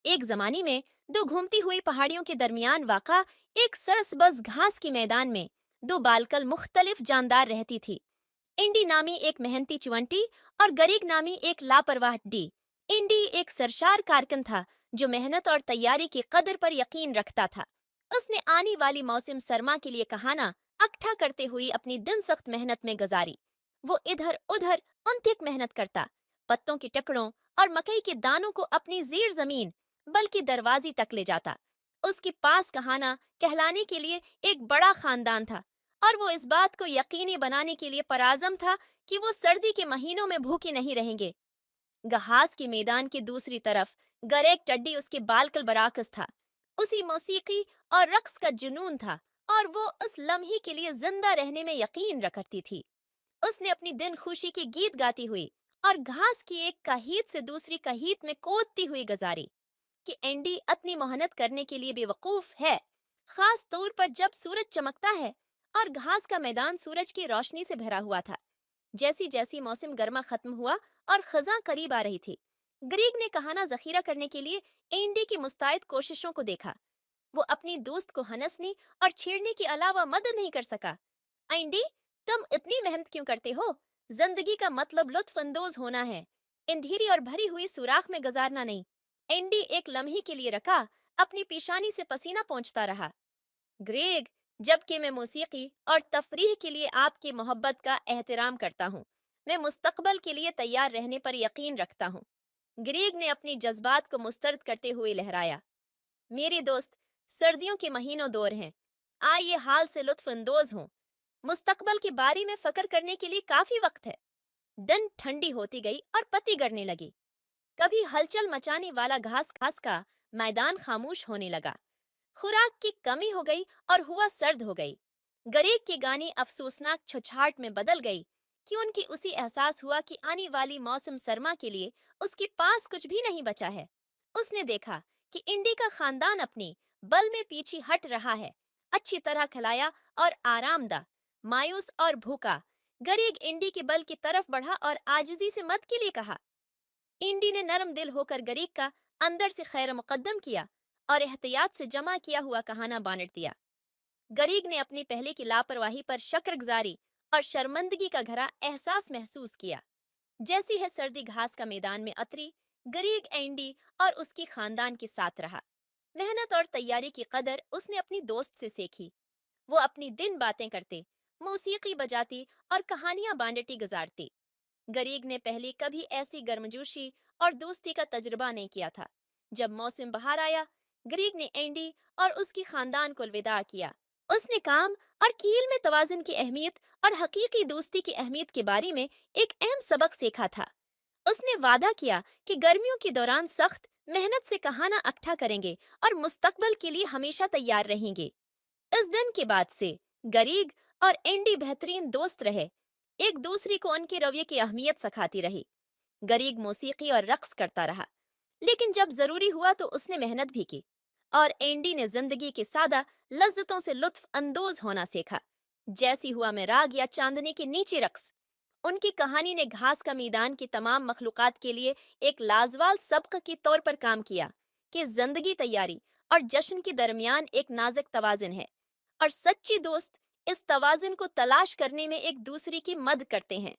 एक जमाने में दो घूमती हुई पहाड़ियों के दरमियान वाक़ा एक सरसब्ज़ घास के मैदान में दो बालकल मुख्तलिफ जानदार रहती थी। इंडी नामी एक मेहनती चुवंटी और गरीग नामी एक लापरवाह डी। इंडी एक सरशार कारकन था जो मेहनत और तैयारी की कदर पर यकीन रखता था। उसने आने वाली मौसम सरमा के लिए कहाना अकठा करते हुए अपनी दिन सख्त मेहनत में गुजारी। वो इधर उधर अनथक मेहनत करता, पत्तों के टुकड़ों और मकई के दानों को अपनी जीर जमीन बल्कि दरवाजे तक ले जाता। उसके पास कहाना कहलाने के लिए एक बड़ा खानदान था और वो इस बात को यकीनी बनाने के लिए पराजम था कि वो सर्दी के महीनों में भूखे नहीं रहेंगे। घास के मैदान की दूसरी तरफ गरेक टड्डी उसके बालकल बराकस था। उसी मौसीकी और रक्स का जुनून था और वो उस लम्हे के लिए जिंदा रहने में यकीन रखती थी। उसने अपनी दिन खुशी के गीत गाती हुई और घास की एक कहीत से दूसरी कहीत में कूदती हुई गुजारी कि एंडी अपनी मेहनत करने के लिए बेवकूफ है, खास तौर पर जब सूरज चमकता है और घास का मैदान सूरज की रोशनी से भरा हुआ था। जैसी जैसी मौसम गर्मा खत्म हुआ और खजा करीब आ रही थी, ग्रीग ने कहाना जखीरा करने के लिए एंडी की मुस्तैद कोशिशों को देखा। वो अपनी दोस्त को हंसने और छेड़ने के अलावा मदद नहीं कर सका। एंडी, तुम इतनी मेहनत क्यों करते हो? जिंदगी का मतलब लुत्फ अंदोज होना है, अंधेरी और भरी हुई सुराख में गुजारना नहीं। एंडी एक लम्हे के लिए रखा अपनी पेशानी से पसीना पोंछता रहा। ग्रेग, जबकि मैं मौसीकी और तफरीह के लिए आपकी मोहब्बत का एहतराम करता हूँ, मैं मुस्तकबल के लिए तैयार रहने पर यकीन रखता हूँ। ग्रेग ने अपनी जज्बात को मुस्तरद करते हुए लहराया। मेरे दोस्त, सर्दियों के महीनों दौर हैं, आइए हाल से लुत्फ अंदोज हों। मुस्तकबल के बारे में फकर करने के लिए काफी वक्त है। दिन ठंडी होती गई और पत्ती गिरने लगी। कभी हलचल मचाने वाला घास घास का मैदान खामोश होने लगा। खुराक की कमी हो गई और हुआ सर्द हो गई। गरेग की गानी अफसोसनाक छुछाट में बदल गई कि उनकी उसी एहसास हुआ कि आने वाली मौसम सरमा के लिए उसके पास कुछ भी नहीं बचा है। उसने देखा कि इंडी का खानदान अपनी बल में पीछे हट रहा है, अच्छी तरह खिलाया और आरामदा, मायूस और भूखा। गरेग इंडी के बल की तरफ बढ़ा और आजिजी से मत के लिए कहा। इंडी ने नरम दिल होकर गरीक का अंदर से खैर मुकद्दम किया और एहतियात से जमा किया हुआ कहाना बांट दिया। गरीक ने अपनी पहले की लापरवाही पर शक्रगुजारी और शर्मिंदगी का घरा एहसास महसूस किया। जैसी है सर्दी घास का मैदान में अतरी, गरीक एंडी और उसकी खानदान के साथ रहा। मेहनत और तैयारी की कदर उसने अपनी दोस्त से सीखी। वो अपनी दिन बातें करते, मौसीकी बजाती और कहानियां बांटती गुजारती। गरीग ने पहले कभी ऐसी गर्मजोशी और दोस्ती का तजुर्बा नहीं किया था। जब मौसम बहार आया, गरीग ने एंडी और उसकी खानदान को अलविदा किया। उसने काम और कील में तवाज़ुन की अहमियत और हकीकी दोस्ती की अहमियत के बारे में एक अहम सबक सीखा था। उसने वादा किया कि गर्मियों के दौरान सख्त मेहनत से कहाना अकठा करेंगे और मुस्तकबल के लिए हमेशा तैयार रहेंगे। इस दिन के बाद से गरीग और एंडी बेहतरीन दोस्त रहे, एक दूसरे को उनके रवैये की अहमियत सिखाती रही। गरीग मौसीकी और रक्स करता रहा, लेकिन जब जरूरी हुआ तो उसने मेहनत भी की। और एंडी ने जिंदगी के सादा लज्जतों से लुत्फ अंदोज होना सीखा, जैसी हुआ में राग या चांदनी के नीचे रक्स। उनकी कहानी ने घास का मैदान की तमाम मखलूकात के लिए एक लाजवाल सबक के तौर पर काम किया कि जिंदगी, तैयारी और जश्न के दरमियान एक नाजुक तवाज़ुन है और सच्ची दोस्त इस तवाज़ुन को तलाश करने में एक दूसरे की मदद करते हैं।